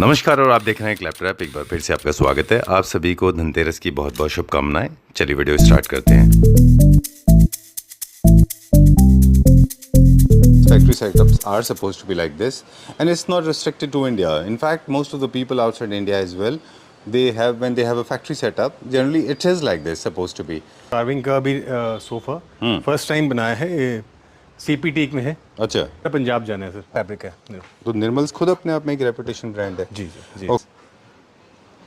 नमस्कार और आप देख रहे हैं क्लैपट्रैप। एक बार फिर से आपका स्वागत है। आप सभी को धनतेरस की बहुत बहुत शुभकामनाएं। चलिए वीडियो स्टार्ट करते हैं। Factory setups are supposed to be like this, and it's not restricted to India. In fact, most of the people outside India as well, when they have a factory setup, generally it is like this supposed to be. Carving का भी sofa first time बनाया है। ये CP teak में है। अच्छा, पंजाब जाना है सर। फैब्रिक है। तो निर्मल्स खुद अपने आप में एक रेपुटेशन ब्रांड है। जी जी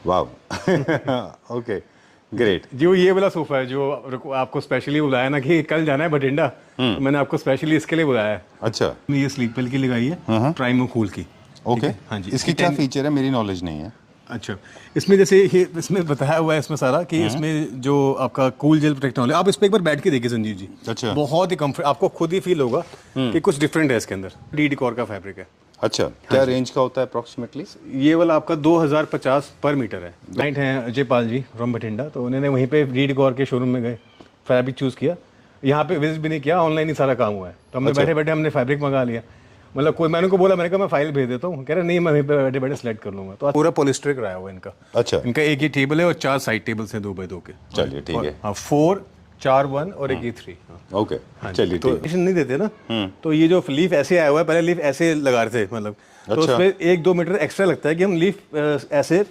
वाह ओके ग्रेट। जो ये वाला सोफा है जो आपको स्पेशली बुलाया ना कि कल जाना है बठिंडा, तो मैंने आपको स्पेशली इसके लिए बुलाया है। अच्छा, ये स्लीपर की लगाई है प्राइमो कूल की। ओके हाँ जी। इसकी क्या फीचर है? मेरी नॉलेज नहीं है। अच्छा, इसमें जैसे ये इसमें बताया हुआ है इसमें सारा कि इसमें जो आपका कूल जेल टेक्नोलॉजी, आप इस पे एक बार बैठ के देखिए संजीव जी। अच्छा, बहुत ही कंफर्ट, आपको खुद ही फील होगा कि कुछ डिफरेंट है इसके अंदर। डी डिकॉर का फैब्रिक है। अच्छा, क्या रेंज का होता है अप्रोक्सीमेटली? ये वाला आपका 2050 पर मीटर है। क्लाइंट हैं अजय पाल जी फ्रॉम बठिंडा, तो उन्होंने वहीं पे डी डिकॉर के शोरूम में गए, फैब्रिक चूज़ किया। यहाँ पे विजिट भी नहीं किया, ऑनलाइन ही सारा काम हुआ है। तो हमने बैठे बैठे हमने फैब्रिक मंगा लिया। मतलब कोई मैंने को बोला, मैंने कहा मैं फाइल भेज देता हूँ, कह रहे नहीं मैं वहीं पे बैठे बैठे सेलेक्ट कर लूँगा। तो पूरा पॉलिस्टर कराया हुआ है इनका। अच्छा, इनका एक ही टेबल है और 4 साइड टेबल्स हैं 2x2 के। चलिए ठीक है। हाँ 4 4 1 और एक ये 3। ओके चलिए तो ठीक है। नहीं देते ना, तो ये जो लीफ ऐसे आया हुआ है, पहले लीफ ऐसे लगा रहे थे मतलब, तो अच्छा। उसमें 1-2 मीटर एक्स्ट्रा लगता है कि हम लीफ ऐसे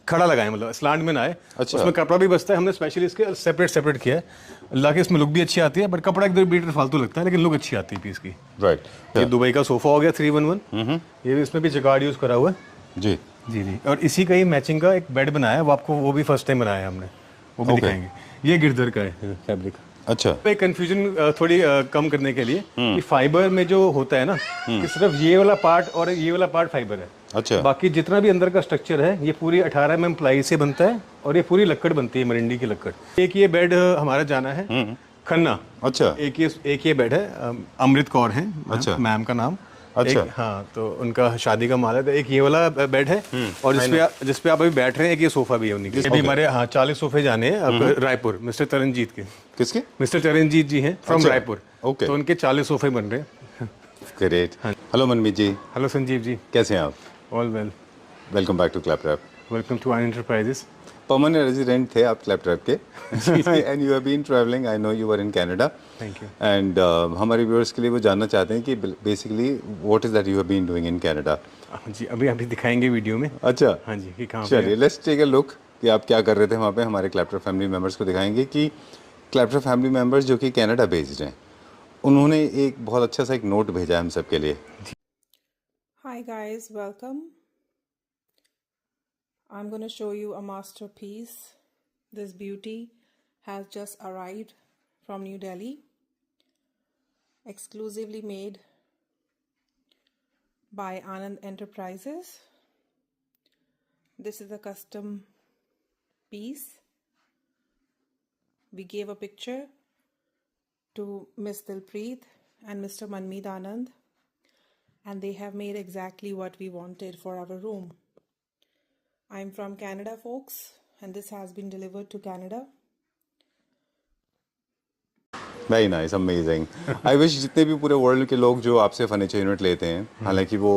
खड़ा लगाएं, मतलब स्लांट में ना आए। अच्छा। उसमें कपड़ा भी बचता है। हमने स्पेशली इसके सेपरेट किया है, अल्लाह के इसमें लुक भी अच्छी आती है, बट कपड़ा 1-2 मीटर फालतू लगता है, लेकिन लुक अच्छी आती है पीस की। राइट। ये दुबई का सोफा हो गया 311। ये भी इसमें भी जगाड़ यूज करा हुआ है। जी जी जी। और इसी का ही मैचिंग का एक बेड बनाया है, वो आपको वो भी फर्स्ट टाइम बनाया है हमने, वो भी दिखाएंगे। ये गिरधर का है फैब्रिक। अच्छा, पे कंफ्यूजन थोड़ी कम करने के लिए कि फाइबर में जो होता है ना कि सिर्फ ये वाला पार्ट और ये वाला पार्ट फाइबर है। अच्छा, बाकी जितना भी अंदर का स्ट्रक्चर है ये पूरी 18 mm प्लाई से बनता है और ये पूरी लक्कड़ बनती है, मरिंडी की लक्कड़। एक ये बेड हमारा जाना है खन्ना। अच्छा, एक ये बेड है अमृत कौर है अच्छा। मैम का नाम। अच्छा। हाँ, तो उनका शादी का माल है। तो एक ये वाला बेड है और जिसपे आप अभी बैठ रहे हैं, एक ये सोफा भी है उन्हीं के। ये भी हमारे 40 सोफे जाने हैं आपको रायपुर, मिस्टर तरनजीत के। किसके? मिस्टर चरणजीत जी हैं फ्रॉम अच्छा। रायपुर। ओके। तो उनके 40 सोफे बन रहे हैं। Great. Hello Manmeet ji, hello Sanjeev ji, कैसे हैं आप? All well. Welcome back to Claptrap. Welcome to Ion Enterprises. Permanent resident थे आप क्लैपट्रैप के, and you have been travelling. I know you were in Canada. Thank you. And हमारे व्यूअर्स के लिए वो जानना चाहते हैं कि basically what is that you have been doing in Canada. जी, अभी दिखाएंगे वीडियो में। अच्छा, हाँ जी, कि कहाँ पे चलिए लेट्स टेक अ लुक कि आप क्या कर रहे थे वहाँ पे। हमारे क्लैपट्रैप फैमिली मेम्बर्स को दिखाएंगे कि क्लैपट्रैप फैमिली मेम्बर्स जो कि कनाडा बेस्ड हैं, उन्होंने एक बहुत अच्छा सा एक नोट भेजा है हम सब के लिए। Hi guys, welcome. I'm going to show you a masterpiece. This beauty has just arrived from New Delhi, exclusively made by Anand Enterprises. This is a custom piece. We gave a picture to Miss Dilpreet and Mr. Manmeet Anand, and they have made exactly what we wanted for our room. I'm from Canada, folks, and this has been delivered to Canada. Very nice, amazing. I wish जितने भी पूरे world के लोग जो आपसे furniture unit लेते हैं, हालांकि वो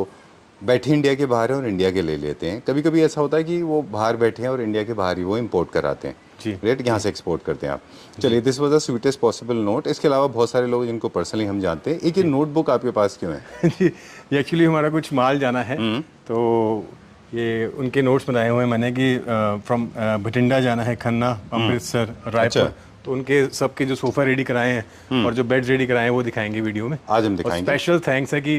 बैठे इंडिया के बाहर हैं और इंडिया के ले लेते हैं, कभी कभी ऐसा होता है कि वो बाहर बैठे हैं और इंडिया के बाहर ही वो इंपोर्ट कराते हैं जी। रेट यहाँ से एक्सपोर्ट करते हैं आप। चलिए, this was the sweetest possible note. इसके अलावा बहुत सारे लोग जिनको पर्सनली हम जानते हैं। एक ये नोटबुक आपके पास क्यों है? जी, ये एक्चुअली हमारा कुछ माल जाना है, तो ये उनके नोट्स बनाए हुए हैं मैंने कि फ्रॉम बठिंडा जाना है, खन्ना, अमृतसर, रायपुर। तो उनके सबके जो सोफा रेडी कराए हैं और जो बेड्स रेडी कराए हैं वो दिखाएंगे वीडियो में। आज हम दिखाएंगे। स्पेशल थैंक्स है कि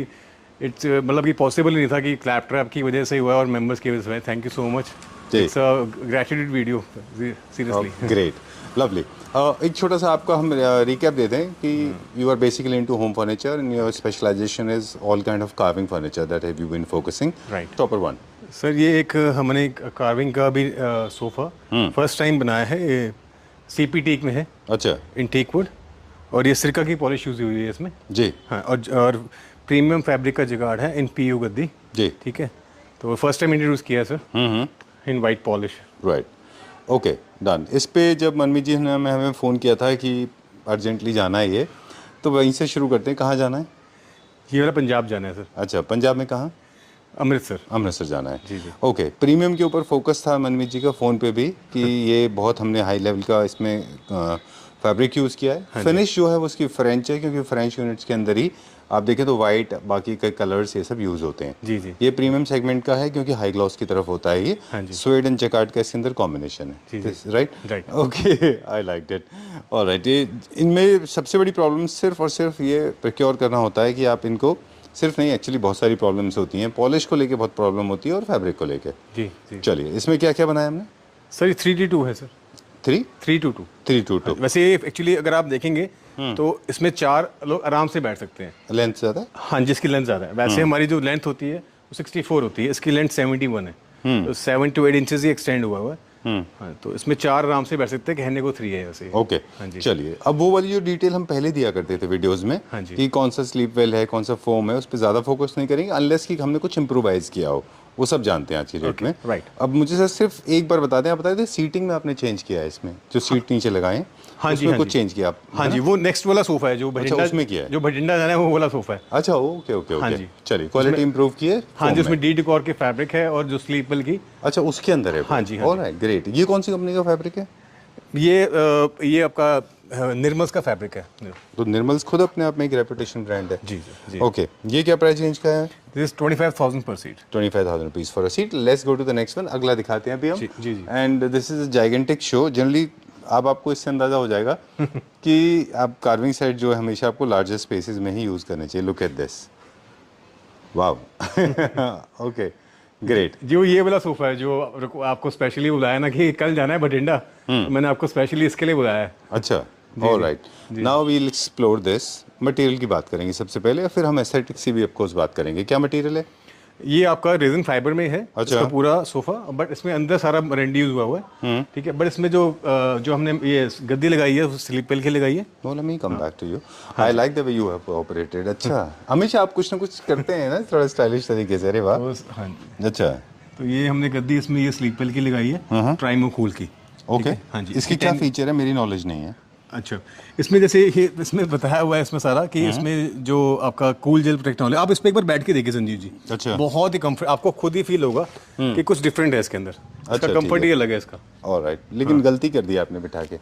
इट्स मतलब कि पॉसिबल नहीं था कि क्लैपट्रैप की वजह से ही हुआ और मेंबर्स की वजह से। Thank you so much. It's a gratitude video, seriously. Great, lovely. एक छोटा सा आपका हम रिकैप देते हैं कि you are basically into home furniture and your specialisation is all kind of carving furniture that have you been focusing. Right. Topper one sir, ये एक हमने कार्विंग का भी सोफा फर्स्ट टाइम बनाया है। ये सीपी टीक में है। अच्छा, इन टीक वुड, और ये सिरका की पॉलिश यूज हुई है इसमें। जी हाँ, और प्रीमियम फैब्रिक का जुगाड़ है इन पीयू गद्दी। जी, ठीक है, तो फर्स्ट टाइम इंट्रोड्यूस किया है sir in white polish. Right, okay, done. इस पे जब मनमीत जी ने हमें फ़ोन किया था कि अर्जेंटली जाना है ये, तो वहीं से शुरू करते हैं। कहाँ जाना है? ये वाला पंजाब जाना है सर। अच्छा, पंजाब में कहाँ? अमृतसर। अमृतसर जाना है। जी, जी। ओके, प्रीमियम के ऊपर फोकस था मनमीत जी का फ़ोन पे भी कि ये बहुत हमने हाई लेवल का इसमें फैब्रिक यूज़ किया है। फिनिश जो है वो उसकी फ्रेंच है, क्योंकि फ्रेंच यूनिट्स के अंदर ही आप देखें तो वाइट बाकी के कलर्स ये सब यूज़ होते हैं। जी, जी। ये प्रीमियम सेगमेंट का है क्योंकि हाई ग्लॉस की तरफ होता है ये। हाँ जी। स्वेड एंड जैकार्ड का इसके अंदर कॉम्बिनेशन है। जी, right Right. Okay, I like it. Alright, ये इनमें सबसे बड़ी प्रॉब्लम सिर्फ और सिर्फ ये प्रोक्योर करना होता है कि आप इनको सिर्फ नहीं, एक्चुअली बहुत सारी प्रॉब्लम्स होती हैं। पॉलिश को लेके बहुत प्रॉब्लम होती है और फैब्रिक को लेके। जी, जी। चलिए, इसमें क्या क्या बनाया हमने? सर ये 3D2 है सर। 322 322। वैसे ये एक्चुअली अगर आप देखेंगे तो इसमें 4 लोग आराम से बैठ सकते हैं। लेंथ ज़्यादा है? हाँ, जिसकी लेंथ ज़्यादा है। वैसे हमारी जो लेंथ होती है वो 64 होती है, इसकी लेंथ 71 है। तो 7 to 8 इंचेस ही एक्सटेंड हुआ है। हाँ, तो इसमें 4 आराम से बैठ सकते हैं, कहने को 3 है वैसे। ओके, हाँ जी। चलिए, अब वो वाली जो डिटेल हम पहले दिया करते थे वीडियोस में हाँ जी। कि कौन सा स्लीप वेल है, कौन सा फोम है, उस पर ज़्यादा फोकस नहीं करेंगे अनलेस कि हमने कुछ इम्प्रोवाइज किया हो। वो सब जानते हैं आज की डेट में। right. अब मुझे सर सिर्फ एक बार बता दें, आप बता दें सीटिंग में आपने चेंज किया है इसमें, जो सीट नीचे लगाए हाँ जी, उसमें हाँ कुछ जी। चेंज किया आप? हाँ जी, वो नेक्स्ट वाला सोफा है जो भटिंडा उसमें किया है? जो भटिंडा जाना है वो वाला सोफा है। अच्छा, ओके ओके हाँ ओके, जी। चलिए, क्वालिटी इंप्रूव की है हाँ foam जी, में। उसमें डी डेकोर के फैब्रिक है और जो स्लीपवेल की। अच्छा, उसके अंदर है? हाँ जी, हाँ जी। Alright, great. ये कौन सी कंपनी का फैब्रिक है? ये आपका निर्मल्स का फैब्रिक है। तो निर्मल्स खुद अपने आप में एक रेपुटेशन ब्रांड है। जी, जी। ओके, ये क्या प्राइस रेंज का है? This is 25,000 per seat. 25,000 rupees for a seat. Let's go to the next one. अगला दिखाते हैं अभी हम। जी, जी, जी। And this is a gigantic show. Generally अब आपको इससे अंदाजा हो जाएगा कि आप कार्विंग सेट जो है हमेशा आपको लार्जर स्पेसेस में ही यूज करने चाहिए। Look at this, wow. Okay, great. जी, वो ये वाला सोफा है जो आपको स्पेशली बुलाया ना कि कल जाना है भटिंडा, तो मैंने आपको स्पेशली इसके लिए बुलाया है। अच्छा, alright. Now we will explore this. Material की बात करेंगे सबसे पहले, फिर हम एस्थेटिक्स की भी ऑफ कोर्स बात करेंगे। क्या मटेरियल है? ये आपका रेजिन फाइबर में है। अच्छा। इसका पूरा सोफा, बट इसमें अंदर सारा मरेंडी यूज हुआ है। ठीक है, बट इसमें जो हमने ये गद्दी लगाई है वो स्लीपवेल की लगाई है। No, let me come back to you. I like the way you have operated. अच्छा, हमेशा आप कुछ ना कुछ करते हैं ना थोड़ा स्टाइलिश तरीके से। अरे वाह। हाँ जी, अच्छा, तो ये हमने गद्दी इसमें ये स्लीपवेल की लगाई है, प्राइमो कूल की। ओके। हाँ जी। इसकी क्या फीचर है? मेरी नॉलेज नहीं है। अच्छा, इसमें जैसे ये इसमें बताया हुआ है इसमें सारा कि इसमें जो आपका कूल जेल टेक्नोलॉजी, आप इस पे एक बार बैठ के देखिए संजीव जी। अच्छा। बहुत ही कंफर्ट, आपको खुद ही फील होगा कि कुछ डिफरेंट है इसके अंदर। अच्छा, इसका ठीक कंफर्ट है। ही अलग है इसका। ऑलराइट, लेकिन गलती कर दी आपने बिठा के।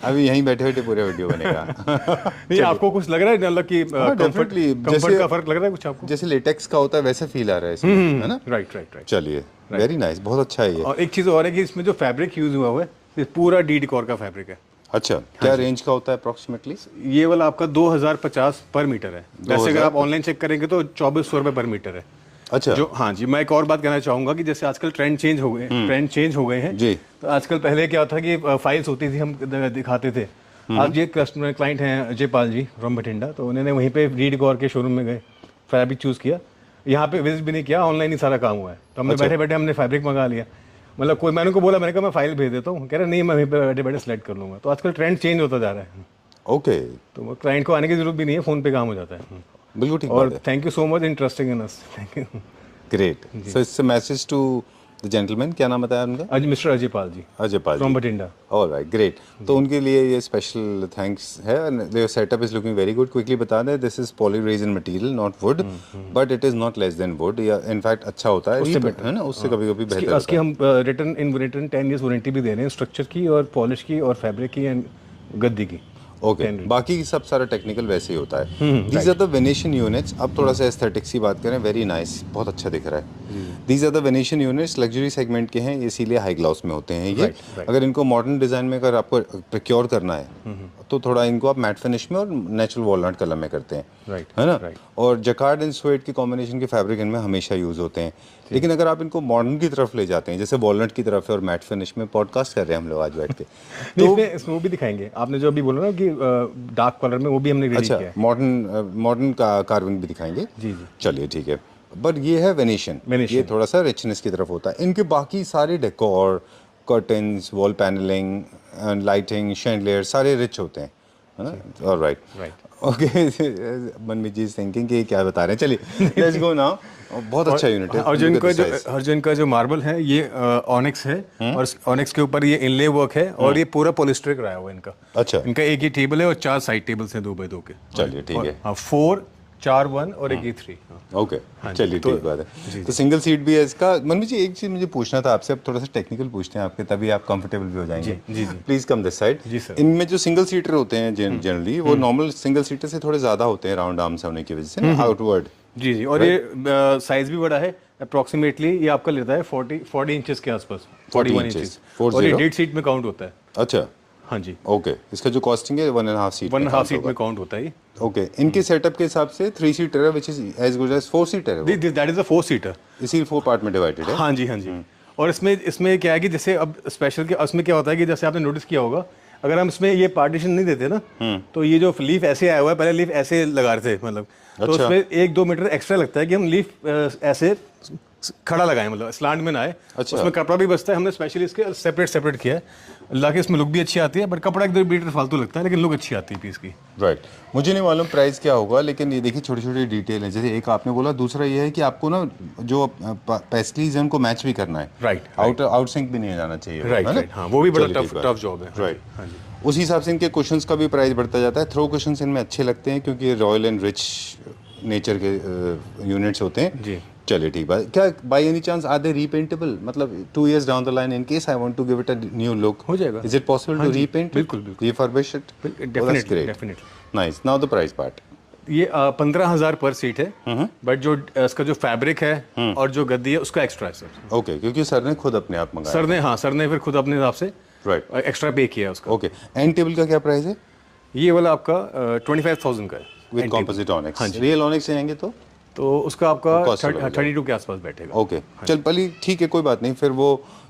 अभी यहीं बैठे बैठे पूरे वीडियो बनेगा। नहीं, आपको कुछ लग रहा है मतलब कि कंफर्ट definitely, का फर्क लग रहा है कुछ आपको? जैसे लेटेक्स का होता है वैसे फील आ रहा है इसमें, है ना? Right, right, right. चलिए, वेरी नाइस, बहुत अच्छा है ये। और एक चीज़ और है कि इसमें जो फैब्रिक यूज हुआ है ये पूरा डी डेकोर का फैब्रिक है। अच्छा, क्या रेंज का होता है अप्रोक्सीमेटली? ये वाला आपका 2050 पर मीटर है। वैसे अगर आप ऑनलाइन चेक करेंगे तो 2400 रुपये पर मीटर है। अच्छा, जो हाँ जी, मैं एक और बात कहना चाहूंगा कि जैसे आजकल ट्रेंड चेंज हो गए हैं जी। तो आजकल पहले क्या था कि फाइल्स होती थी, हम दिखाते थे। आज ये कस्टमर क्लाइंट हैं अजय पाल जी फ्रॉम भटिंडा, तो उन्होंने वहीं पे डी डेकोर के शोरूम में गए, फैब्रिक चूज किया, यहाँ पे विजिट भी नहीं किया, ऑनलाइन ही सारा काम हुआ है। तो हमने बैठे बैठे हमने फैब्रिक मंगा लिया। मतलब कोई, मैंने उनको बोला, मैंने कहा मैं फाइल भेज देता हूँ, कह रहा नहीं मैं वहीं पे बैठे बैठे सेलेक्ट कर लूँगा। तो आजकल ट्रेंड चेंज होता जा रहा है, ओके, तो क्लाइंट को आने की जरूरत भी नहीं है, फ़ोन पे काम हो जाता है। बिल्कुल ठीक और बात है। Thank you so much interesting in us. Thank you. Great. So it's a message to the gentleman, क्या नाम बताया उनका? आज मिस्टर अजय पाल जी अजय पाल फ्रॉम जी। भटिंडा। Alright, great. तो उनके लिए ये स्पेशल थैंक्स है। Their setup is looking very good. Quickly बता दें, this is polyresin material, not wood, but it is not less than wood. या इनफैक्ट अच्छा होता है, है ना, उससे कभी-कभी बेहतर उसकी हम रिटर्न 10 ईयर्स वारंटी भी दे रहे हैं, स्ट्रक्चर की और पॉलिश की और फैब्रिक की एंड गद्दी की। ओके, बाकी सब सारा टेक्निकल वैसे ही होता है। These are the Venetian units. अब थोड़ा सा एस्थेटिक्स की बात करें, वेरी नाइस, बहुत अच्छा दिख रहा है। These are the Venetian units, luxury segment के हैं, इसीलिए हाई ग्लॉस में होते हैं ये। अगर इनको मॉडर्न डिज़ाइन में अगर आपको प्रोक्योर करना है तो थोड़ा इनको आप मैट फिनिश में और नेचुरल वॉलनट कलर में करते हैं, है ना? और जकार्ड एंड स्वेड के कॉम्बिनेशन के फैब्रिक इनमें हमेशा यूज़ होते हैं। लेकिन अगर आप इनको मॉडर्न की तरफ ले जाते हैं, जैसे वॉलनट की तरफ है और मैट फिनिश में, पॉडकास्ट कर रहे हैं हम लोग आज बैठ के, तो इसमें वो भी दिखाएंगे। आपने जो अभी बोला ना कि डार्क कलर में, वो भी हमने रेडी अच्छा, किया है। मॉडर्न का कार्विंग भी दिखाएंगे। जी। चलिए, ठीक है। बट ये है वेनेशियन, ये थोड़ा सा रिचनेस की तरफ होता है। इनके बाकी सारे decor, curtains, wall panelling, lighting, chandelier सारे रिच होते हैं, है ना? Alright, okay. Manmeet ji thinking कि क्या बता रहे हैं। चलिए, लेट्स गो नाउ। बहुत अच्छा यूनिट है। अर्जुन का जो मार्बल है ये ऑनिक्स है, और ऑनिक्स के ऊपर ये इनले वर्क है, और ये पूरा पॉलिस्टर कराया हुआ है इनका। अच्छा, इनका एक ही टेबल है और 4 साइड टेबल्स हैं 2 बाय 2 के। चलिए, ठीक है। हाँ, 4 4-1 और एक E3। ओके, हाँ जी, चलिए तो- ठीक बात है। तो सिंगल सीट भी है इसका। मनमीत जी, एक चीज़ मुझे पूछना था आपसे, अब थोड़ा सा टेक्निकल पूछते हैं आपके, तभी आप कंफर्टेबल भी हो जाएंगे। जी। Please come this side. जी, सर। इनमें जो सिंगल सीटर होते हैं जनरली वो नॉर्मल सिंगल सीटर से थोड़े ज़्यादा होते हैं, राउंड आर्म्स होने की वजह से ना, आउटवर्ड। जी, और ये साइज भी बड़ा है। अप्रोक्सीमेटली ये आपका लेता है 40 इंचेस के आसपास, 41 इंचेस। 40? और ये 1.5 सीट में काउंट होता है। अच्छा, हाँ जी, ओके। इसका जो कॉस्टिंग है 1.5 सीट 1.5 सीट में काउंट होता है ये। ओके, इनके सेटअप के हिसाब से 3 सीटर है, which is as good as 4 seater है वो। That is a 4 seater. इसी 4 पार्ट में डिवाइडेड है। हाँ जी, हाँ जी। और इसमें क्या है कि जैसे अब स्पेशल के इसमें क्या होता है कि जैसे आपने नोटिस किया होगा, अगर हम इसमें ये पार्टीशन नहीं देते ना, तो ये जो लीफ ऐसे आया हुआ है, पहले लीफ ऐसे लगा रहे थे मतलब, तो अच्छा। उसमें 1-2 मीटर एक्स्ट्रा लगता है कि हम लीफ ऐसे खड़ा लगाएं, मतलब स्लांट में ना आए। अच्छा। उसमें कपड़ा भी बचता है, हमने स्पेशली इसके सेपरेट किया है, लाके इसमें लुक भी अच्छी आती है, बट कपड़ा 1-2 मीटर फालतू लगता है, लेकिन लुक अच्छी आती है पीस की। राइट, मुझे नहीं मालूम प्राइस क्या होगा, लेकिन ये देखिए छोटी छोटी डिटेल है। जैसे एक आपने बोला, दूसरा ये है कि आपको ना जो पेस्ट्रीज है उनको मैच भी करना है। राइट, आउट सिंक भी नहीं जाना चाहिए, राइट, है ना? राइट। हाँ, वो भी बड़ा चलिए, ठीक बात। टफ जॉब है। राइट। हाँ जी। उस हिसाब से इनके कुशंस का भी प्राइस बढ़ता जाता है। थ्रो कुशंस इनमें अच्छे लगते हैं क्योंकि रॉयल एंड रिच नेचर के यूनिट्स होते हैं। जी। चलिए ठीक बात। क्या by any chance are they repaintable, मतलब 2 years down the line in case I want to give it a new look, हो जाएगा। Is it possible to repaint, बिल्कुल, refurbish it? Definitely. Nice. Now the price part. ये 15,000 पर seat है, but जो इसका जो फैब्रिक है और जो गद्दी है उसका एक्स्ट्रा है सर। ओके, क्योंकि सर ने खुद अपने आप मंगाया। सर ने फिर खुद अपने हिसाब से राइट। एक्स्ट्रा पे किया है उसका। ओके, एंड टेबल का क्या प्राइस है? ये वाला आपका 25,000 का है with composite onyx. Real onyx जाएंगे तो उसका आपका cost अलग हो जाएगा। 32 के आसपास बैठेगा। ओके, चल पली ठीक है, कोई बात नहीं, फिर वो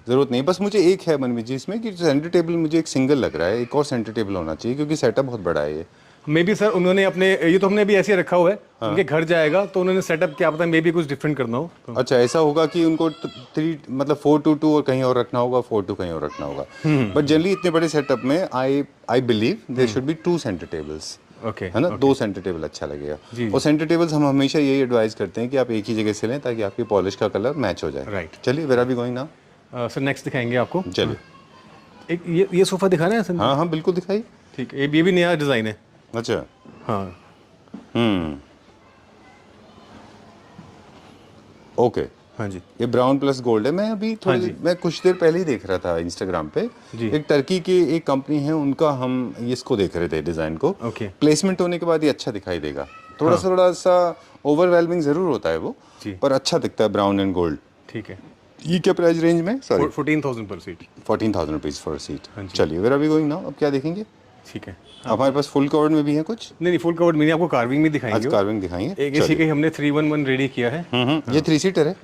जरूरत नहीं। बस मुझे एक है मनमीत जी इसमें कि सेंटर टेबल मुझे एक सिंगल लग रहा है, एक और सेंटर टेबल होना चाहिए क्योंकि सेटअप बहुत बड़ा है ये। मे बी सर उन्होंने अपने, ये तो हमने भी ऐसे ही रखा हुआ है, उनके घर जाएगा तो उन्होंने सेटअप क्या पता मे बी कुछ डिफरेंट करना हो तो। अच्छा, ऐसा होगा कि उनको 3 मतलब 4-2 और कहीं और रखना होगा, 4-2 कहीं और रखना होगा। बट जनरली इतने बड़े सेटअप में I believe there should be 2 centre tables, okay, है ना? 2 सेंटर टेबल अच्छा लगेगा। और सेंटर टेबल्स हम हमेशा यही एडवाइस करते हैं कि आप एक ही जगह से लें ताकि आपकी पॉलिश का कलर मैच हो जाए। राइट। चलिए, where are we going now? Sir next दिखाएंगे आपको। चलिए। एक ये सोफा दिखाना है सर? हाँ हाँ, बिल्कुल दिखाइए। ठीक है, ये भी नया डिजाइन है। अच्छा। हाँ, ओके। हाँ जी। ये ब्राउन प्लस गोल्ड है। मैं अभी थोड़ी मैं कुछ देर पहले ही देख रहा था इंस्टाग्राम पे, जी। एक टर्की की एक कंपनी है, उनका हम इसको देख रहे थे डिजाइन को। ओके। प्लेसमेंट होने के बाद ये अच्छा दिखाई देगा। थोड़ा सा ओवरवेलमिंग जरूर होता है वो, जी। पर अच्छा दिखता है ब्राउन एंड गोल्ड। ठीक है। ये क्या प्राइस रेंज में? सॉरी, 14,000 पर सीट। 14,000 rupees for seat. हाँ जी। चलिए, where are we going now? अब क्या देखेंगे? ठीक है। हमारे पास फुल कवर्ड में भी है कुछ। नहीं, फुल कवर्ड मैंने आपको कार्विंग भी आज दिखाएंगे। कार्विंग दिखाएंगे। एक इसी के हमने 311 रेडी किया है। ये 3 सीटर है।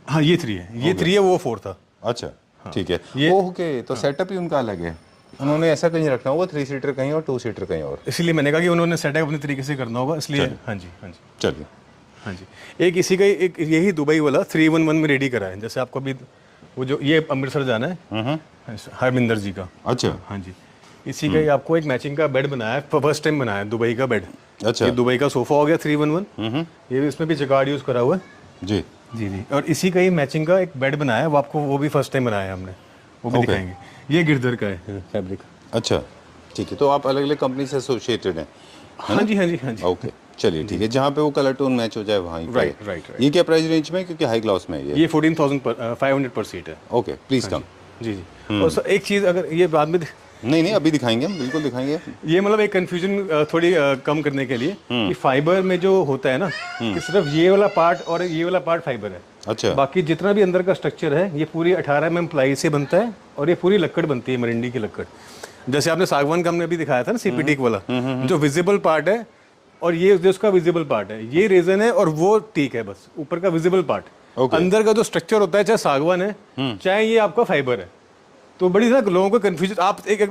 हाँ, ये 3 है, ये 3 है, वो 4 था। अच्छा, ठीक है। ये- ओके, तो सेटअप ही उनका अलग है। उन्होंने ऐसा कहीं रखना होगा, 3 सीटर कहीं और 2 सीटर कहीं और। इसीलिए मैंने कहा कि उन्होंने सेटअप अपने तरीके से करना होगा, इसलिए। हाँ जी, हाँ जी, चलिए। हाँ जी। एक इसी का एक यही दुबई वाला 311 में रेडी करा है। जैसे आपको अभी वो जो ये अमृतसर जाना है हरमिंदर जी का। अच्छा। हाँ जी, इसी का ही आपको एक मैचिंग का बेड बनाया है, फर्स्ट टाइम बनाया है दुबई का बेड। अच्छा। ये दुबई का सोफा हो गया 311। ये भी इसमें भी जगाड़ यूज करा हुआ है। जी। जी जी। और इसी का ही मैचिंग का एक बेड बनाया है, वो आपको वो भी फर्स्ट टाइम बनाया है हमने, वो भी Okay. दिखाएंगे। ये गिरधर का है फैब्रिक। अच्छा, ठीक है। तो आप अलग अलग कंपनी से एसोसिएटेड हैं? हाँ जी, हाँ जी, हाँ जी। ओके, चलिए ठीक है। जहाँ पे वो कलर टोन मैच हो जाए वहाँ ही पे। राइट। ये क्या प्राइस रेंज में है? क्योंकि हाई क्लास में है ये। 14,500 पर सीट है। Okay, please come. जी जी। और सर एक चीज़, अगर ये बाद में नहीं, अभी दिखाएंगे हम, बिल्कुल दिखाएंगे। ये मतलब एक कंफ्यूजन थोड़ी कम करने के लिए कि फाइबर में जो होता है ना, कि सिर्फ ये वाला पार्ट और ये वाला पार्ट फाइबर है। अच्छा। बाकी जितना भी अंदर का स्ट्रक्चर है ये पूरी 18 mm प्लाई से बनता है, और ये पूरी लक्कड़ बनती है, मरिंडी की लक्कड़। जैसे आपने सागवान का हमने अभी दिखाया था ना, सीपीटी वाला, जो विजिबल पार्ट है, और ये जो उसका विजिबल पार्ट है, ये रेजन है, और वो टीक है, बस ऊपर का विजिबल पार्ट। Okay. अंदर का जो स्ट्रक्चर होता है, चाहे सागवान है चाहे ये आपका फाइबर है, तो बड़ी ना लोगों को कंफ्यूजन,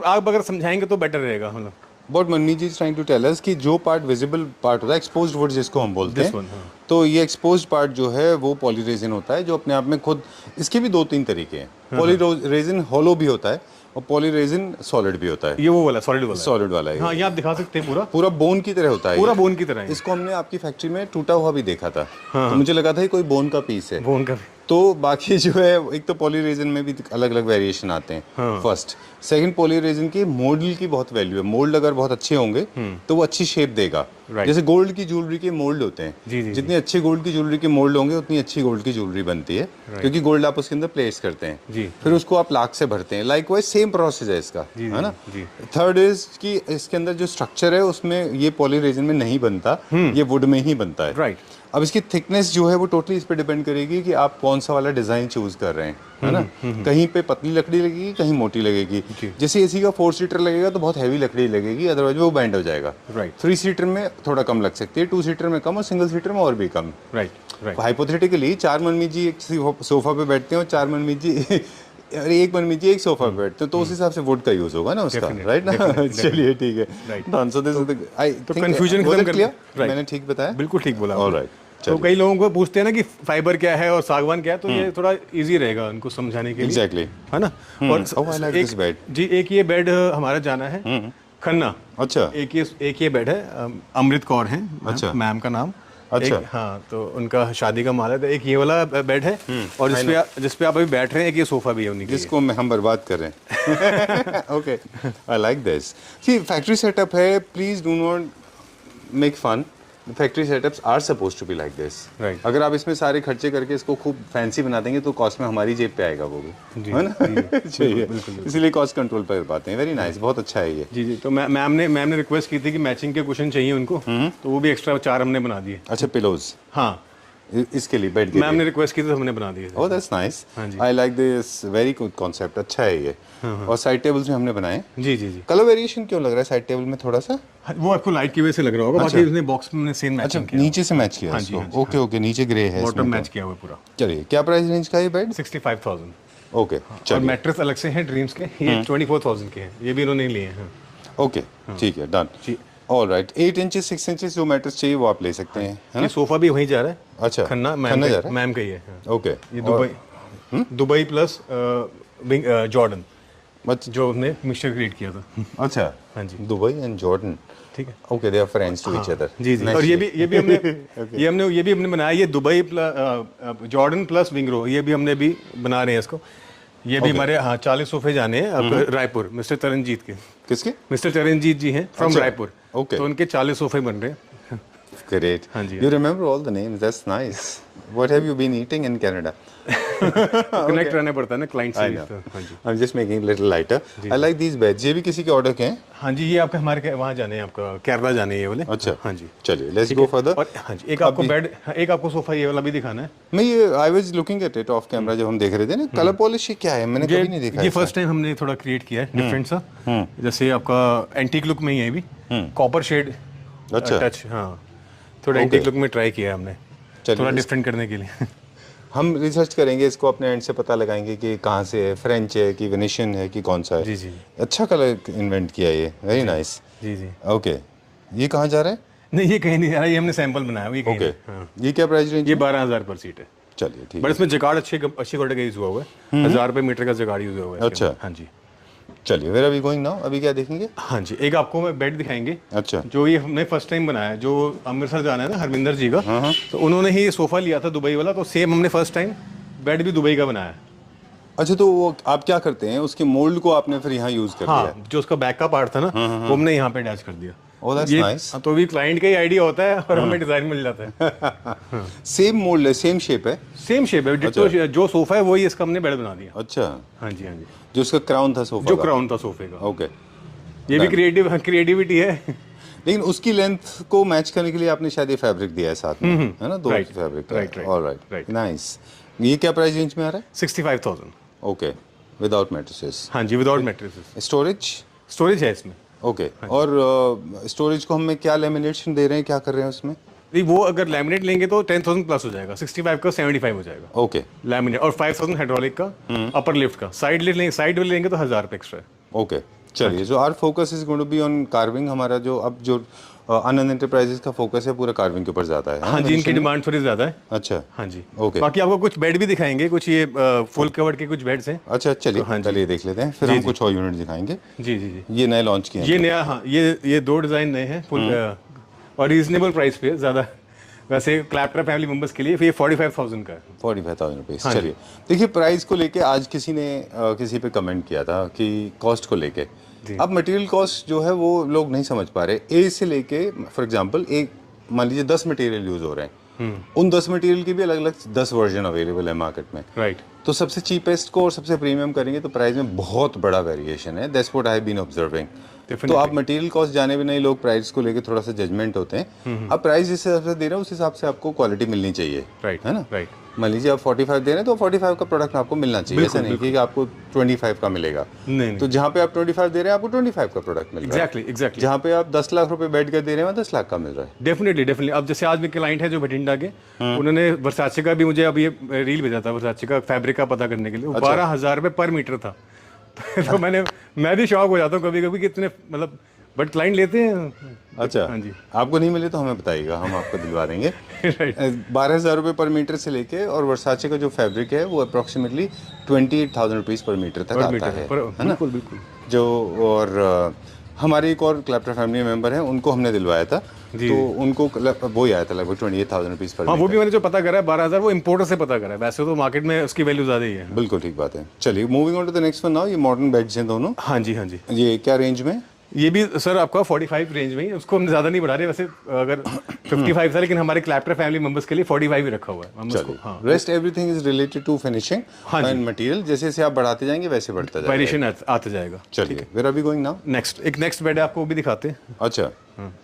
आप अगर समझाएंगे तो बेटर रहेगा। मतलब but Manmeet ji is trying to tell us कि जो पार्ट विजिबल पार्ट होता है, एक्सपोज्ड वुड जिसको हम बोलते This हैं, one, हाँ। तो ये एक्सपोज्ड पार्ट जो है वो पॉलीरेजिन होता है, जो अपने आप में खुद, इसके भी 2-3 तरीके हैं। पॉलीरेजिन हॉलो भी होता है और पॉलीरेजिन सॉलिड भी होता है। ये वो वाला सॉलिड वाला है। सॉलिड वाला है। हाँ, ये आप दिखा सकते हैं पूरा पूरा बोन की तरह होता है पूरा ये। बोन की तरह है। इसको हमने आपकी फैक्ट्री में टूटा हुआ भी देखा था, तो मुझे लगा था ये कोई बोन का पीस है। बोन का तो बाकी जो है एक तो पॉली रेजिन में भी अलग अलग वेरिएशन आते हैं फर्स्ट। सेकंड, पॉली रेजिन की मोल्ड की बहुत वैल्यू है। मोल्ड अगर बहुत अच्छे होंगे तो वो अच्छी शेप देगा। जैसे गोल्ड की ज्वेलरी के मोल्ड होते हैं, जितनी अच्छी गोल्ड की ज्वेलरी के मोल्ड होंगे उतनी अच्छी गोल्ड की ज्वेलरी बनती है, क्योंकि गोल्ड आप उसके अंदर प्लेस करते हैं, फिर उसको आप लाख से भरते हैं। लाइक वाइज सेम प्रोसेस है इसका, है ना। थर्ड इज कि इसके अंदर जो स्ट्रक्चर है उसमें ये पॉली रेजिन में नहीं बनता, ये वुड में ही बनता है। राइट। अब इसकी थिकनेस जो है वो टोटली इस पे डिपेंड करेगी कि आप कौन सा वाला डिजाइन चूज कर रहे हैं, है ना। कहीं पे पतली लकड़ी लगेगी, कहीं मोटी लगेगी। जैसे एसी का 4 सीटर लगेगा तो बहुत हैवी लकड़ी लगेगी, अदरवाइज वो बैंड हो जाएगा। राइट। 3 सीटर में थोड़ा कम लग सकती है, 2 सीटर में कम और सिंगल सीटर में और भी कम। राइट। हाइपोथेटिकली 4 मनमीत जी एक सोफा पे बैठते हैं और 4 मनमीत जी अरे 1 मनमीत जी एक सोफा पे बैठते हैं, तो उस हिसाब से वुड का यूज होगा ना उसका, राइट ना। चलिए ठीक है, done. So this is I think confusion खत्म कर दिया। मैंने ठीक बताया? बिल्कुल ठीक बोला। ऑलराइट। तो कई लोगों को पूछते हैं ना कि फाइबर क्या है और सागवान क्या है, तो ये थोड़ा इजी रहेगा उनको समझाने के लिए। एग्जैक्टली, है ना। और Oh, I like this bed. जी, एक ये बेड हमारा जाना है खन्ना। अच्छा। एक ये बेड है, अमृत कौर है अच्छा। मैम का नाम। अच्छा। हाँ, तो उनका शादी का माल है। तो एक ये वाला बेड है और जिसपे आप अभी बैठ रहे हैं, एक ये सोफा भी है उन्हीं के लिए। जिसको हम बर्बाद कर रहे हैं। Okay, I like this. See factory setup है, please do not make fun. Factory setups are suppose to be like this. Right. अगर आप इसमें सारे खर्चे करके इसको खूब फैंसी बना देंगे तो कॉस्ट में हमारी जेब पे आएगा वो भी, है ना। चाहिए, इसीलिए कॉस्ट कंट्रोल पर पाते हैं। वेरी नाइस, बहुत अच्छा है ये। जी। तो मैम ने रिक्वेस्ट की थी कि मैचिंग के कुशन चाहिए उनको, तो वो भी एक्स्ट्रा 4 हमने बना दिए। अच्छा, पिलोज हाँ, इसके लिए बेड के मैम ने रिक्वेस्ट की थी तो हमने बना दिए। Oh that's nice, I like this, very good concept, अच्छा है ये। और साइड टेबल्स भी हमने बनाए। जी। कलर वेरिएशन क्यों लग रहा है साइड टेबल में थोड़ा सा? वो आपको लाइट की वजह से लग रहा होगा। बाकी उसने बॉक्स में सेम अच्छा, मैचिंग किया। नीचे से मैच किया इसको। ओके ओके, नीचे ग्रे है, बॉटम मैच किया हुआ पूरा। चलिए, क्या प्राइस रेंज का ये बेड? 65,000। ओके, और चलिए, मैट्रेस अलग से हैं ड्रीम्स के, ये 24,000 के हैं, ये भी इन्होंने लिए हैं। ओके, ठीक है, डन। जी। ऑल राइट, 8 इंचेस 6 इंचेस जो मैट्रेस चाहिए वो आप ले सकते हैं, है ना। ये सोफा भी वहीं जा रहा है। अच्छा, खन्ना खन्ना जा रहा है। मैम का ही है। हाँ। ओके, ये दुबई प्लस जॉर्डन, अच्छा जो हमने मिक्सचर क्रिएट किया था। अच्छा, हाँ जी। दुबई एंड जॉर्डन, ठीक है। Okay, they are friends to each other. जी। और ये भी हमने बनाया, ये दुबई जॉर्डन प्लस विंग्रो, ये भी हमने भी बना रहे हैं इसको। ये भी हमारे 40 सोफे जाने हैं अब रायपुर, मिस्टर चरणजीत के। किसके? मिस्टर चरणजीत जी हैं फ्रॉम अच्छा, रायपुर। okay. तो उनके 40 सोफे बन रहे हैं। Great. हाँ जी। You remember all the names. That's nice. What have you been eating in Canada? Connect रहना पड़ता है ना क्लाइंट से। I know. तो हाँ जी। I'm just making it a little lighter. I like these beds. ये भी किसी के ऑर्डर के हैं? हाँ जी, ये आपके हमारे वहाँ जाने हैं, आपका केरला जाने हैं ये वाले। अच्छा, हाँ जी। चलिए, let's go further. और हाँ जी, एक आपको बेड, एक आपको सोफा ये वाला भी दिखाना है। मैं ये I was looking at it off camera जब हम देख रहे थे ना, कलर पॉलिश ये क्या है? मैंने कभी नहीं देखा ये ऐसा। फर्स्ट टाइम हमने थोड़ा क्रिएट किया है डिफरेंट सा। जैसे आपका एंटीक लुक में ही है ये भी, कॉपर शेड अच्छा। टच। हाँ, थोड़ा एंटीक लुक में ट्राई किया है हमने, चलिए, थोड़ा डिफरेंट करने के लिए। हम रिसर्च करेंगे इसको, अपने एंड से पता लगाएंगे कि कहाँ से है, फ्रेंच है कि वेनेशियन है कि कौन सा है। जी। अच्छा कलर इन्वेंट किया ये, वेरी नाइस। जी। ओके, ये कहाँ जा रहा है? नहीं, ये कहीं नहीं जा रहा, ये हमने सैंपल बनाया हुआ, ये कहीं ओके, नहीं। हाँ। ये क्या प्राइस रेंज? ये 12,000 पर सीट है। चलिए, ठीक बट है, इसमें जगाड़ अच्छी क्वालिटी का यूज हुआ है। 1000 रुपये मीटर का जगाड़ यूज हुआ है। अच्छा। हाँ जी। चलिए, where are we going now? अभी क्या देखेंगे? हाँ जी, एक आपको मैं बेड दिखाएंगे, अच्छा, जो ये हमने फर्स्ट टाइम बनाया है, जो अमृतसर जाना है ना हरमिंदर जी का, तो उन्होंने ही ये सोफा लिया था दुबई वाला, तो सेम हमने फर्स्ट टाइम बेड भी दुबई का बनाया है। अच्छा, तो वो आप क्या करते हैं, उसके मोल्ड को आपने फिर यहाँ यूज कर लिया? हाँ, जो उसका बैक का पार्ट था ना, वो हमने यहाँ पे अटैच कर दिया। Oh that's nice. तो भी क्लाइंट का ही आइडिया होता है और हमें डिजाइन मिल जाता है। सेम मोल्ड है, सेम शेप है? सेम शेप है, तो जो सोफा है वही इसका हमने बेड बना दिया। अच्छा, हाँ जी। हाँ जी, जो उसका क्राउन था सोफा जो का? क्राउन था सोफे का। ओके, ये भी क्रिएटिविटी है। लेकिन उसकी लेंथ को मैच करने के लिए आपने शायद ये फैब्रिक दिया है साथ में, है ना? दो Right. Fabric. Right. Alright, nice. ये क्या प्राइस रेंज में आ रहा है? 65,000। Okay, without mattresses? हाँ जी, विदाउट मैट्रेसेस। स्टोरेज है इसमें। ओके, और स्टोरेज को हमें क्या लेमिनेशन दे रहे हैं, क्या कर रहे हैं उसमें? नहीं, वो अगर लैमिनेट लेंगे तो 10,000 प्लस हो जाएगा, 65 का 75 हो जाएगा ओके, लैमिनेट, और 5,000 हाइड्रोलिक का अपर लिफ्ट का। साइड लेंगे तो 1000 रुपये एक्स्ट्रा है। ओके, चलिए, जो our focus is going to be on carving. हमारा जो अब जो आनंद एंटरप्राइजेस का फोकस है पूरा कार्विंग के ऊपर ज़्यादा है। हाँ जी, इनकी डिमांड थोड़ी ज़्यादा है। अच्छा, हाँ जी। ओके, बाकी आपको कुछ बेड भी दिखाएंगे, कुछ ये फुल कवर्ड के कुछ बेड्स हैं। अच्छा, चलिए, हाँ जी। चलिए देख लेते हैं, फिर हम कुछ और यूनिट दिखाएंगे। जी जी जी। ये नए लॉन्च किए हैं? ये नया, हाँ, ये 2 डिज़ाइन नए हैं फुल, और रीजनेबल प्राइस पे, ज़्यादा वैसे क्लैप्टर फैमिली मेंबर्स के लिए ये 45,000 का है। 45,000 रुपीज़। हाँ चलिए, देखिए प्राइस को लेके आज किसी ने किसी पे कमेंट किया था कि कॉस्ट को लेके, अब मटेरियल कॉस्ट जो है वो लोग नहीं समझ पा रहे। ए से लेके फॉर एग्जांपल एक मान लीजिए 10 मटेरियल यूज़ हो रहे हैं, उन 10 मटेरियल के भी अलग अलग 10 वर्जन अवेलेबल है मार्केट में। राइट। तो सबसे चीपेस्ट को और सबसे प्रीमियम करेंगे तो प्राइस में बहुत बड़ा वेरिएशन है। That's what I have been observing. तो आप मटेरियल कॉस्ट जाने भी नहीं, लोग प्राइस को लेके थोड़ा सा जजमेंट होते हैं। आप प्राइस जिस हिसाब से दे रहे हो उस हिसाब से आपको क्वालिटी मिलनी चाहिए, राइट है ना? राइट। मान लीजिए आप 45 दे रहे हैं तो 45 का प्रोडक्ट आपको मिलना चाहिए, ऐसा नहीं कि आपको 25 का मिलेगा। नहीं, तो जहाँ पे आप 25 दे रहे हैं आपको 25 का प्रोडक्ट मिल रहा है। एग्जैक्टली। जहाँ पे आप 10 लाख रुपए बैठ कर दे रहे हैं वहाँ 10 लाख का मिल रहा है। डेफिनेटली। अब जैसे आज मेरे क्लाइंट है जो भटिंडा के, उन्होंने वर्साचे का भी मुझे अब ये रील भेजा था, वर्साचे का फैब्रिक का पता करने के लिए। 12,000 रुपये पर मीटर था। तो मैं भी शॉक हो जाता हूँ कभी कभी कि इतने, मतलब बट क्लाइंट लेते हैं। अच्छा, हाँ जी। आपको नहीं मिले तो हमें बताइएगा, हम आपको दिलवा देंगे। राइट। 12,000 रुपये पर मीटर से लेके, और वर्साचे का जो फैब्रिक है वो अप्रोक्सीमेटली 28,000 रुपीज़ पर मीटर तक आता है ना? बिल्कुल बिल्कुल। जो और हमारे एक और क्लैप्टर फैमिली मेंबर हैं, उनको हमने दिलवाया था, तो उनको वो ही आया था लगभग 28,000 रुपीज़ पर हाँ, वो मीटर। भी मैंने जो पता करा है 12,000, वो इम्पोर्टर से पता करा है। वैसे तो मार्केट में उसकी वैल्यू ज़्यादा ही है। बिल्कुल ठीक बात है। चलिए, moving on to the next one now. ये मॉडर्न बेड्स हैं दोनों। हाँ जी, हाँ जी। ये क्या रेंज में? ये भी सर आपका 45 रेंज में ही, उसको हम ज़्यादा नहीं बढ़ा रहे वैसे, अगर 55 था, लेकिन हमारे क्लैप्टर फैमिली मेंबर्स के लिए 45 ही रखा हुआ है हम उसको। चलिए, हाँ, rest everything is related to finishing and material. जैसे जैसे आप बढ़ाते जाएंगे वैसे बढ़ता जाएगा, वेरिएशन आता जाएगा। चलिए, where are we going now? एक नेक्स्ट बेड है, आपको वो भी दिखाते हैं। अच्छा,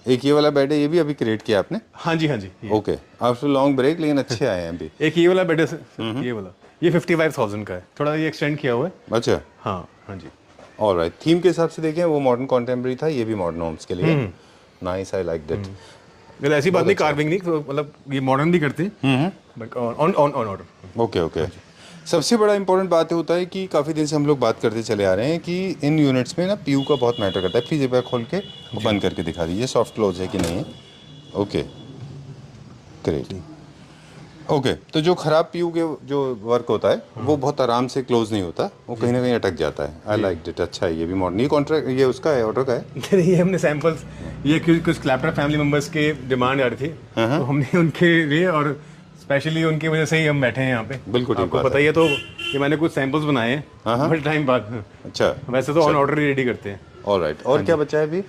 एक ये वाला बेड है, ये भी अभी क्रिएट किया आपने? हाँ जी, हाँ जी। ओके, आफ्टर लॉन्ग ब्रेक, लेकिन अच्छे आए हैं अभी। एक ये वाला बेड है सर, ये वाला, ये 55,000 का है, थोड़ा ये एक्सटेंड किया हुआ है। अच्छा, हाँ हाँ जी। ऑलराइट। थीम के हिसाब से देखें वो मॉडर्न कॉन्टेम्पररी था, ये भी मॉडर्न होम्स के लिए। Nice, I like that. मतलब ऐसी बात नहीं, कार्विंग नहीं, तो मतलब ये मॉडर्न भी करते हैं, but on order. Okay okay. सबसे बड़ा इंपॉर्टेंट बात होता है कि काफ़ी दिन से हम लोग बात करते चले आ रहे हैं कि इन यूनिट्स में ना पीयू का बहुत मैटर करता है। प्लीज़ एक बार खोल के बंद करके दिखा दीजिए, सॉफ्ट क्लोज है कि नहीं है। Okay, great. ओके, तो जो ख़राब पीयू के जो वर्क होता है वो बहुत आराम से क्लोज नहीं होता, वो कहीं ना कहीं अटक जाता है। आई लाइक इट। अच्छा है, ये भी मॉडर्न। ये कॉन्ट्रैक्ट, ये उसका है, ऑर्डर का है? ये हमने सैंपल्स, ये कुछ क्लैप्टर फैमिली मेंबर्स के डिमांड आ रही थी, तो हमने उनके लिए, और स्पेशली उनकी वजह से ही हम बैठे हैं यहाँ पे। बिल्कुल ठीक आपको बात पता ही है, तो ये मैंने कुछ सैंपल्स बनाए हैं बड़े टाइम बाद। अच्छा, वैसे तो ऑन ऑर्डर ही रेडी करते हैं। ऑलराइट। और क्या बचा है अभी?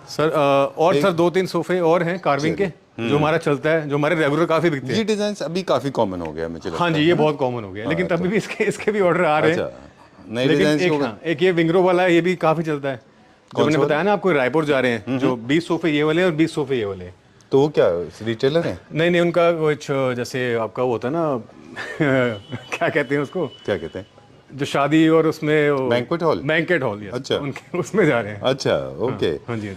सर और सर 2-3 सोफे और हैं कार्विंग के, जो हमारा चलता है, जो हमारे रेगुलर काफी बिकते हैं। ये डिजाइन अभी काफी कॉमन हो गया मुझे लगता हाँ है। जी, ये बहुत कॉमन हो गया, लेकिन तभी भी इसके भी ऑर्डर आ रहे हैं। अच्छा, नए लेकिन डिजाइन एक ये विंग्रो वाला है, ये भी काफी चलता है। जो मैंने बताया ना आपको, रायपुर जा रहे हैं, जो 20 सोफे ये वाले हैं और 20 सोफे ये वाले हैं। तो वो क्या रिटेलर है? नहीं, उनका कुछ जैसे आपका वो होता है ना क्या कहते हैं उसको, क्या कहते हैं? जो शादी और उसमें बैंक्वेट हॉल। बैंकेट हॉल, अच्छा। उनके उसमें जा रहे हैं। अच्छा, ओके। हाँ जी।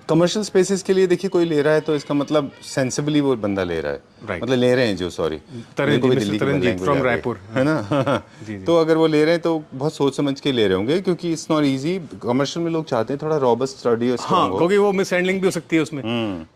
कमर्शियल स्पेसेस के लिए देखिए कोई ले रहा है तो इसका मतलब सेंसिबली वो बंदा ले रहा है, Right. मतलब ले रहे हैं जो, सॉरी तरनजीत फ्रॉम रायपुर, है ना? तो अगर वो ले रहे हैं तो बहुत सोच समझ के ले रहे होंगे, क्योंकि इट्स नॉट इजी। कमर्शियल में लोग चाहते हैं थोड़ा रॉबस्ट, स्टडी और हाँ, स्ट्रांग हो। क्योंकि वो मिस हैंडलिंग भी हो सकती है उसमें,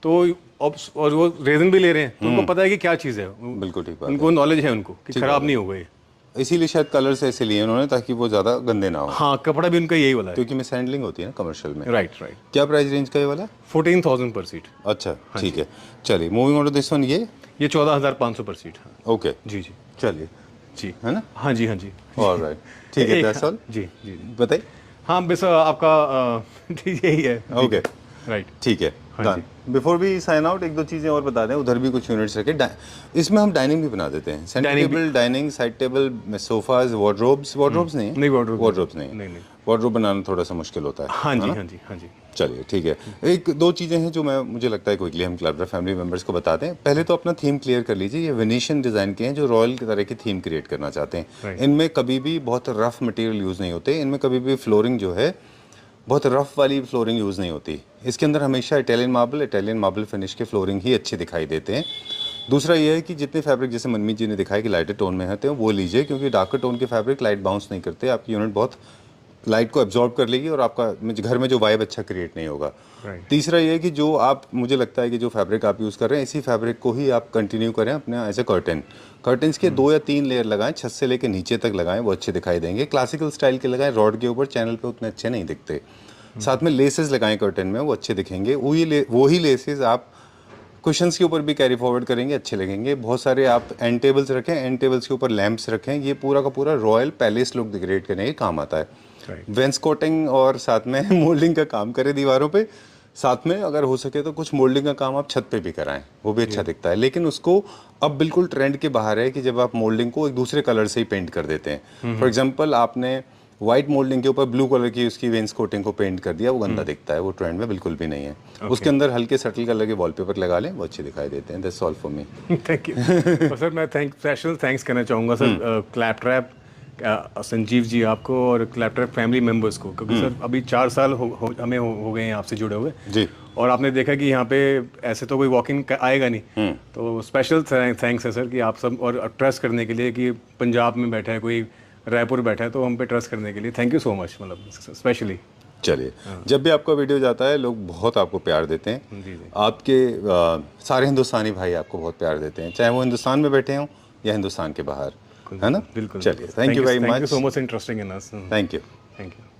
तो और वो रेजन भी ले रहे हैं, तो उनको पता है कि क्या चीज़ है, बिल्कुल ठीक बात उनको नॉलेज है उनको कि खराब नहीं होगा ये। है। इसीलिए शायद कलर्स ऐसे लिए उन्होंने ताकि वो ज़्यादा गंदे ना हो, हाँ, कपड़ा भी उनका यही वाला है। क्योंकि मिस हैंडलिंग होती है ना कमर्शियल में। राइट। क्या प्राइस रेंज का ये वाला? 14,000 पर सीट। अच्छा, ठीक है। चलिए, moving on to this one. ये 14,500 पर सीट। हाँ ओके, जी जी चलिए, जी। है ना? हाँ जी, हाँ जी। ऑलराइट, ठीक है, दैट्स ऑल। जी जी। बताइए। हाँ, बस आपका यही है। Okay, right. ठीक है, हाँ done. Before we sign out, एक दो चीज़ें और बता दें। उधर भी कुछ यूनिट्स रखे, इसमें हम डाइनिंग भी बना देते हैं। Centre table, dining, side table, sofas, wardrobes नहीं है? नहीं, वार्डरोब्स नहीं। नहीं। वार्डरोब बनाना थोड़ा सा मुश्किल होता है। हाँ जी, हाँ जी, हाँ जी। चलिए, ठीक है। एक दो चीज़ें हैं जो मुझे लगता है क्विकली हम क्लैप्टर फैमिली मेंबर्स को बताते हैं। पहले तो अपना थीम क्लियर कर लीजिए। ये वेनेशियन डिज़ाइन के हैं जो रॉयल की तरह की थीम क्रिएट करना चाहते हैं। इनमें कभी भी बहुत रफ मटेरियल यूज़ नहीं होते। इनमें कभी भी फ्लोरिंग जो है बहुत रफ वाली फ्लोरिंग यूज़ नहीं होती। इसके अंदर हमेशा इटालियन मार्बल फिनिश के फ्लोरिंग ही अच्छे दिखाई देते हैं। दूसरा ये है कि जितने फैब्रिक जैसे मनमीत जी ने दिखाया कि लाइटर टोन में होते हैं वो लीजिए, क्योंकि डार्कर टोन के फैब्रिक लाइट बाउंस नहीं करते। आपकी यूनिट बहुत लाइट को एब्जॉर्ब कर लेगी और आपका घर में जो वाइब अच्छा क्रिएट नहीं होगा। तीसरा ये है कि जो आप, मुझे लगता है कि जो फैब्रिक आप यूज़ कर रहे हैं इसी फैब्रिक को ही आप कंटिन्यू करें अपने एज ए कर्टन्स के 2 या 3 लेयर लगाएं, छत से लेकर नीचे तक लगाएं, वो अच्छे दिखाई देंगे। क्लासिकल स्टाइल के लगाएं, रॉड के ऊपर, चैनल पे उतने अच्छे नहीं दिखते। साथ में लेसेस लगाएं कर्टन में, वो अच्छे दिखेंगे। वही लेसेस आप कुशंस के ऊपर भी कैरी फॉरवर्ड करेंगे, अच्छे लगेंगे। बहुत सारे आप एंड टेबल्स रखें, एंड टेबल्स के ऊपर लैंप्स रखें, ये पूरा का पूरा रॉयल पैलेस लुक क्रिएट करने के काम आता है। वेंसकोटिंग और साथ में मोल्डिंग का काम करें दीवारों पे, साथ में अगर हो सके तो कुछ मोल्डिंग का काम आप छत पे भी कराएं, वो भी अच्छा दिखता है। लेकिन उसको अब बिल्कुल ट्रेंड के बाहर है कि जब आप मोल्डिंग को एक दूसरे कलर से ही पेंट कर देते हैं। फॉर एग्जांपल आपने व्हाइट मोल्डिंग के ऊपर ब्लू कलर की उसकी वेंसकोटिंग को पेंट कर दिया, वो गंदा दिखता है, वो ट्रेंड में बिल्कुल भी नहीं है। उसके अंदर हल्के सटल कलर के वॉलपेपर लगा लें, वो अच्छे दिखाई देते हैं। That's all for me. Thank you. और सर मैं स्पेशल थैंक्स करना चाहूँगा sir clap trap Sanjeev ji आपको और क्लैप ट्रैप फैमिली मेम्बर्स को, क्योंकि सर अभी 4 साल हमें हो गए हैं आपसे जुड़े हुए जी। और आपने देखा कि यहाँ पे ऐसे तो कोई वॉक इन आएगा नहीं, तो स्पेशल थैंक्स है सर कि आप सब, और ट्रस्ट करने के लिए कि पंजाब में बैठा है कोई, रायपुर बैठा है, तो हम पे ट्रस्ट करने के लिए थैंक यू सो मच, मतलब स्पेशली। चलिए, जब भी आपका वीडियो जाता है लोग बहुत आपको प्यार देते हैं। जी। आपके सारे हिंदुस्तानी भाई आपको बहुत प्यार देते हैं, चाहे वो हिंदुस्तान में बैठे हों या हिंदुस्तान के बाहर, है ना? बिल्कुल। चलिए, thank you very much. Thank you so much interesting in us. Thank you. Thank you.